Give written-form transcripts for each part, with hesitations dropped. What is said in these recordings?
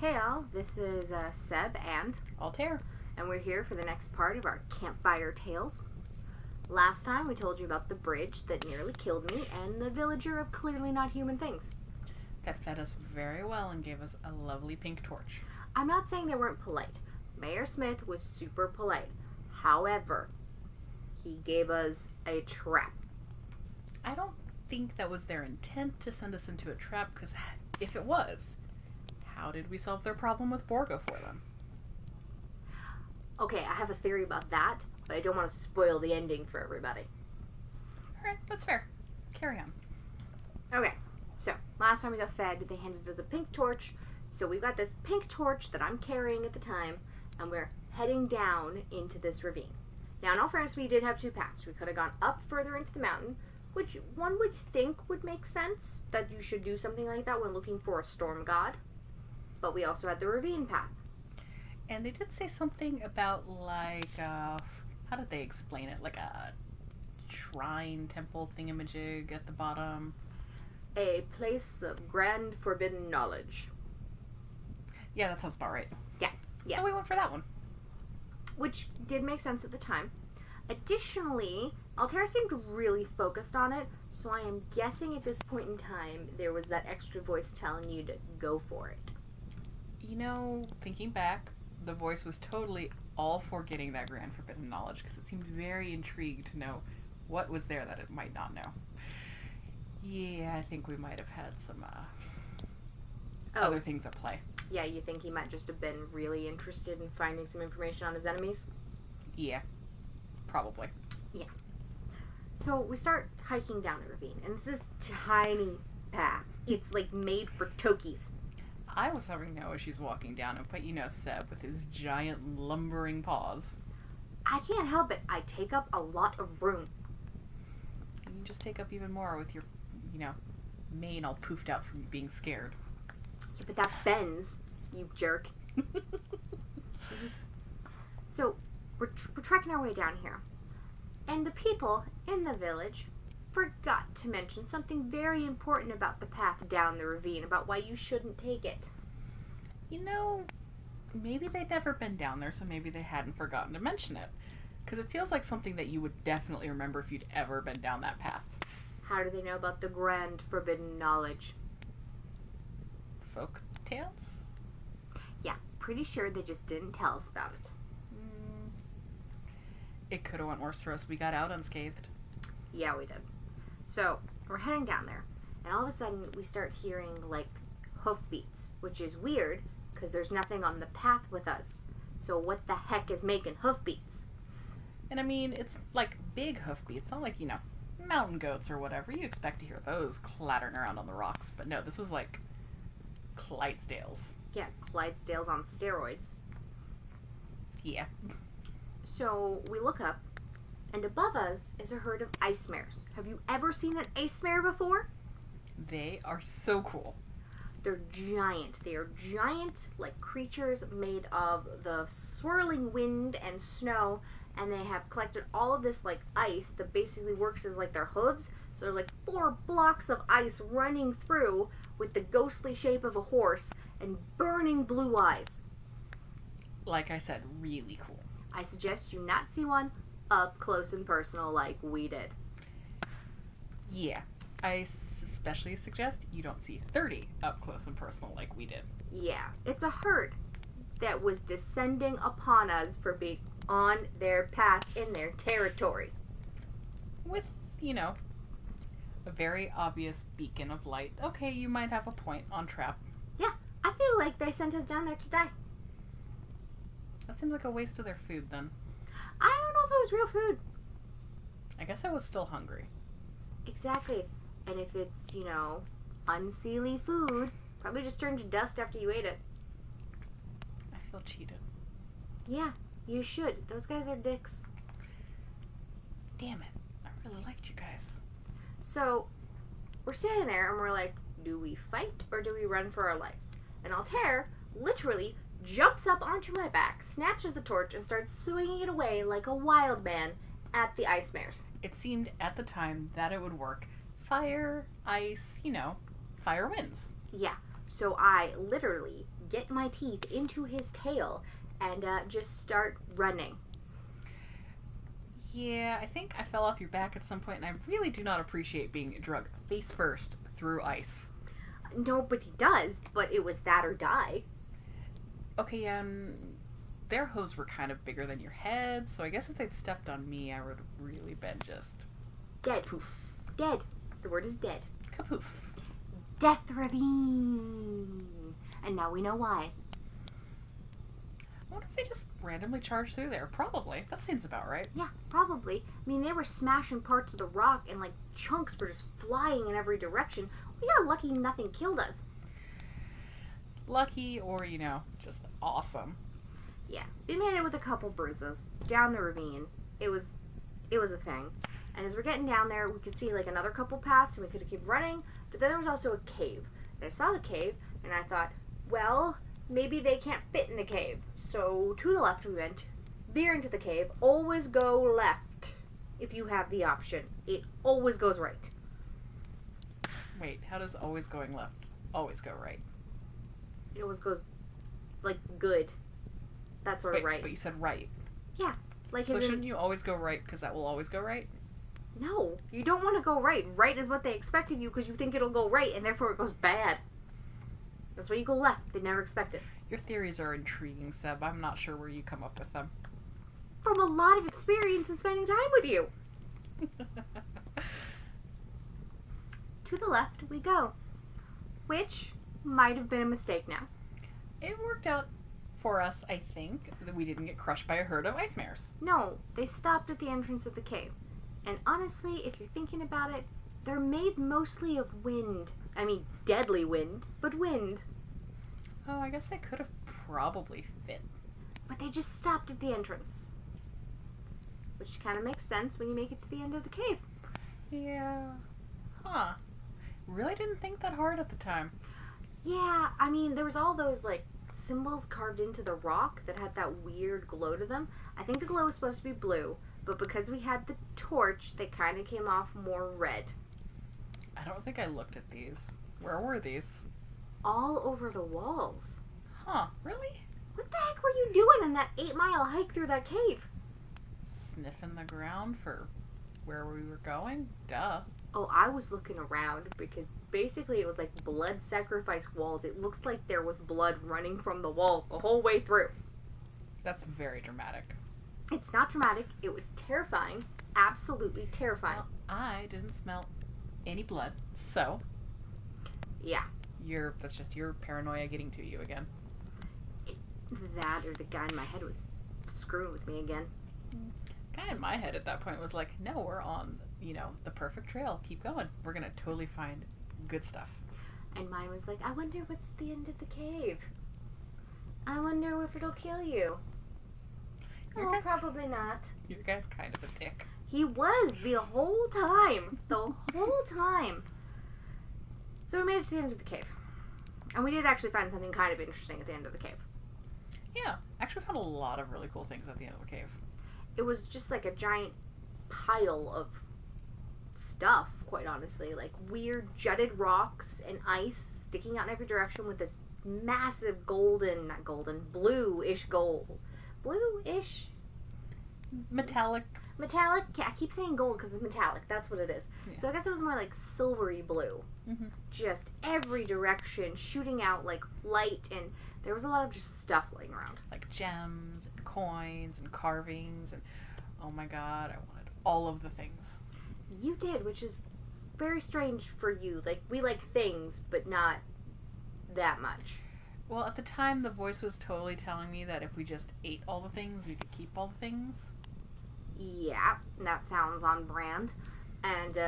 Hey all, this is Seb Altair. and we're here for the next part of our campfire tales. Last time we told you about the bridge that nearly killed me and the villager of clearly not human things. That fed us very well and gave us a lovely pink torch. I'm not saying they weren't polite. Mayor Smith was super polite. However, he gave us a trap. I don't think that was their intent to send us into a trap, because if it was, how did we solve their problem with Borgo for them? Okay, I have a theory about that, but I don't want to spoil the ending for everybody. Alright, that's fair. Carry on. Okay, so last time we got fed, they handed us a pink torch. So we've got this pink torch that I'm carrying at the time, and we're heading down into this ravine. Now, in all fairness, we did have two paths. We could have gone up further into the mountain, which one would think would make sense, that you should do something like that when looking for a storm god. But we also had the ravine path. And they did say something about, how did they explain it? Like a shrine, temple thingamajig at the bottom. A place of grand forbidden knowledge. Yeah, that sounds about right. Yeah. So we went for that one. Which did make sense at the time. Additionally, Altair seemed really focused on it, so I am guessing at this point in time there was that extra voice telling you to go for it. You know, thinking back, the voice was totally all for getting that grand forbidden knowledge, because it seemed very intrigued to know what was there that it might not know. Yeah, I think we might have had some other things at play. Yeah, you think he might just have been really interested in finding some information on his enemies? Yeah, probably. So we start hiking down the ravine, and it's this tiny path. It's like made for Tokies. I was having no issues walking down it, but you know Seb with his giant lumbering paws. I can't help it. I take up a lot of room. You just take up even more with your, mane all poofed out from being scared. Yeah, but that bends, you jerk. So we're trekking our way down here. And the people in the village forgot to mention something very important about the path down the ravine, about why you shouldn't take it. Maybe they'd never been down there, so maybe they hadn't forgotten to mention it. Because it feels like something that you would definitely remember if you'd ever been down that path. How do they know about the grand forbidden knowledge? Folk tales? Yeah, pretty sure they just didn't tell us about it. It could have went worse for us. We got out unscathed. Yeah, we did. So, we're heading down there, and all of a sudden we start hearing, hoofbeats, which is weird, because there's nothing on the path with us. So what the heck is making hoofbeats? And I mean, it's like big hoofbeats, not like, mountain goats or whatever. You expect to hear those clattering around on the rocks. But no, this was like Clydesdales. Yeah, Clydesdales on steroids. Yeah. So we look up, and above us is a herd of ice mares. Have you ever seen an ice mare before? They are so cool. They're giant. They are giant, creatures made of the swirling wind and snow, and they have collected all of this, ice that basically works as, their hooves. So there's, 4 blocks of ice running through with the ghostly shape of a horse and burning blue eyes. Like I said, really cool. I suggest you not see one up close and personal like we did. Yeah. I especially suggest you don't see 30 up close and personal like we did. Yeah. It's a herd that was descending upon us for being on their path in their territory. With, a very obvious beacon of light. Okay, you might have a point on trap. Yeah. I feel like they sent us down there to die. That seems like a waste of their food, then. I don't know if it was real food. I guess I was still hungry. Exactly. And if it's, unseelie food, probably just turned to dust after you ate it. I feel cheated. Yeah, you should. Those guys are dicks. Damn it. I really liked you guys. So, we're standing there and we're like, do we fight or do we run for our lives? And Altair literally jumps up onto my back, snatches the torch, and starts swinging it away like a wild man at the ice mares. It seemed at the time that it would work. Fire, ice, fire wins. Yeah. So I literally get my teeth into his tail and just start running. Yeah, I think I fell off your back at some point, and I really do not appreciate being drugged face first through ice. Nobody does, but it was that or die. Okay, their hooves were kind of bigger than your head, so I guess if they'd stepped on me, I would have really been just... Dead. Poof. Dead. The word is dead. Kapoof. Death ravine. And now we know why. I wonder if they just randomly charged through there. Probably. That seems about right. Yeah, probably. I mean, they were smashing parts of the rock and, like, chunks were just flying in every direction. We got lucky nothing killed us. Lucky or, just awesome. Yeah, we made it with a couple bruises. Down the ravine. It was a thing. And as we're getting down there, we could see, like, another couple paths, and we could keep running. But then there was also a cave. And I saw the cave, and I thought, well, maybe they can't fit in the cave. So to the left we went, veer into the cave. Always go left if you have the option. It always goes right. Wait, how does always going left always go right? It always goes, like, good. That sort of right. But you said right. Yeah. Like, so shouldn't you always go right because that will always go right? No, you don't want to go right. Right is what they expect of you because you think it'll go right, and therefore it goes bad. That's why you go left. They never expect it. Your theories are intriguing, Seb. I'm not sure where you come up with them. From a lot of experience in spending time with you. To the left we go. Which might have been a mistake now. It worked out for us, I think, that we didn't get crushed by a herd of ice mares. No, they stopped at the entrance of the cave. And honestly, if you're thinking about it, they're made mostly of wind. I mean, deadly wind, but wind. Oh, I guess they could have probably fit. But they just stopped at the entrance. Which kind of makes sense when you make it to the end of the cave. Yeah. Huh. Really didn't think that hard at the time. Yeah, I mean, there was all those, like, symbols carved into the rock that had that weird glow to them. I think the glow was supposed to be blue, but because we had the torch, they kind of came off more red. I don't think I looked at these. Where were these? All over the walls. Huh, really? What the heck were you doing in that 8-mile hike through that cave? Sniffing the ground for where we were going? Duh. Oh, I was looking around because basically it was like blood sacrifice walls. It looks like there was blood running from the walls the whole way through. That's very dramatic. It's not dramatic. It was terrifying. Absolutely terrifying. Well, I didn't smell any blood, so... Yeah. That's just your paranoia getting to you again. That or the guy in my head was screwing with me again. Guy in my head at that point was like, no, we're on, the perfect trail. Keep going. We're going to totally find good stuff. And mine was like, I wonder what's at the end of the cave. I wonder if it'll kill you. Oh, probably not. Your guy's kind of a dick. He was the whole time. The whole time. So we made it to the end of the cave. And we did actually find something kind of interesting at the end of the cave. Yeah. Actually found a lot of really cool things at the end of the cave. It was just like a giant pile of stuff, quite honestly. Like weird jutted rocks and ice sticking out in every direction with this massive bluish gold. Bluish? Metallic. Metallic? Yeah, I keep saying gold because it's metallic. That's what it is. Yeah. So I guess it was more like silvery blue. Mm-hmm. Just every direction, shooting out like light, and there was a lot of just stuff laying around. Like gems and coins and carvings and oh my god, I wanted all of the things. You did, which is very strange for you. Like, we like things, but not that much. Well, at the time, the voice was totally telling me that if we just ate all the things, we could keep all the things. Yeah, that sounds on brand. And,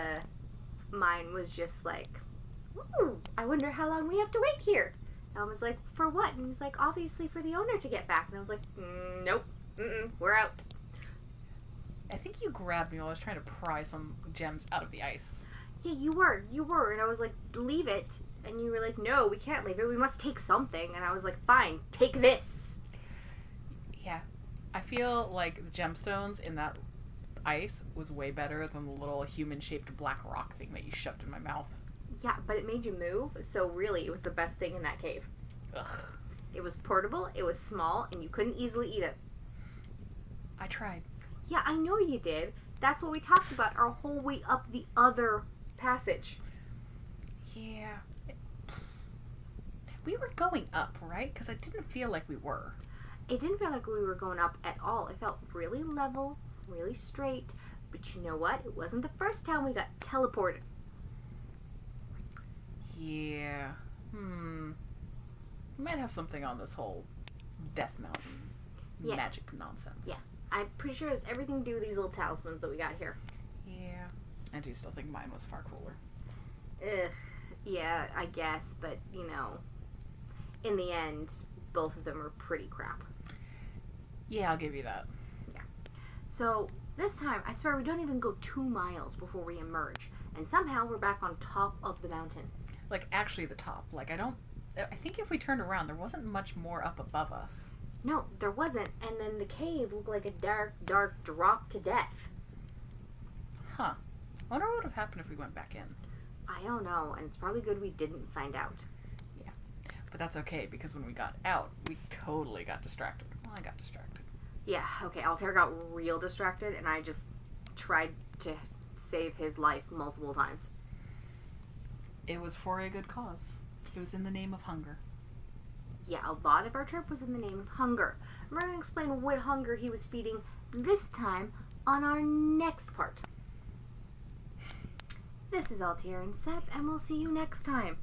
mine was just like, ooh, I wonder how long we have to wait here. And I was like, for what? And he's like, obviously for the owner to get back. And I was like, nope, we're out. I think you grabbed me while I was trying to pry some gems out of the ice. Yeah, you were. And I was like, leave it. And you were like, no, we can't leave it. We must take something. And I was like, fine, take this. Yeah. I feel like the gemstones in that ice was way better than the little human-shaped black rock thing that you shoved in my mouth. Yeah, but it made you move, so really it was the best thing in that cave. Ugh. It was portable, it was small, and you couldn't easily eat it. I tried. Yeah, I know you did. That's what we talked about our whole way up the other passage. Yeah. We were going up, right? Because I didn't feel like we were. It didn't feel like we were going up at all. It felt really level, really straight. But you know what? It wasn't the first time we got teleported. Yeah. We might have something on this whole Death Mountain magic nonsense. Yeah. I'm pretty sure it's everything to do with these little talismans that we got here. Yeah. I do still think mine was far cooler. Ugh. Yeah, I guess. But, you know, in the end, both of them are pretty crap. Yeah, I'll give you that. Yeah. So, this time, I swear we don't even go 2 miles before we emerge. And somehow we're back on top of the mountain. Like, actually the top. Like, I think if we turned around, there wasn't much more up above us. No, there wasn't. And then the cave looked like a dark, dark drop to death. Huh. I wonder what would have happened if we went back in. I don't know, and it's probably good we didn't find out. Yeah. But that's okay, because when we got out, we totally got distracted. Well, I got distracted. Yeah, okay, Altair got real distracted, and I just tried to save his life multiple times. It was for a good cause. It was in the name of hunger. Yeah, a lot of our trip was in the name of hunger. I'm going to explain what hunger he was feeding this time on our next part. This is Altair and Sep, and we'll see you next time.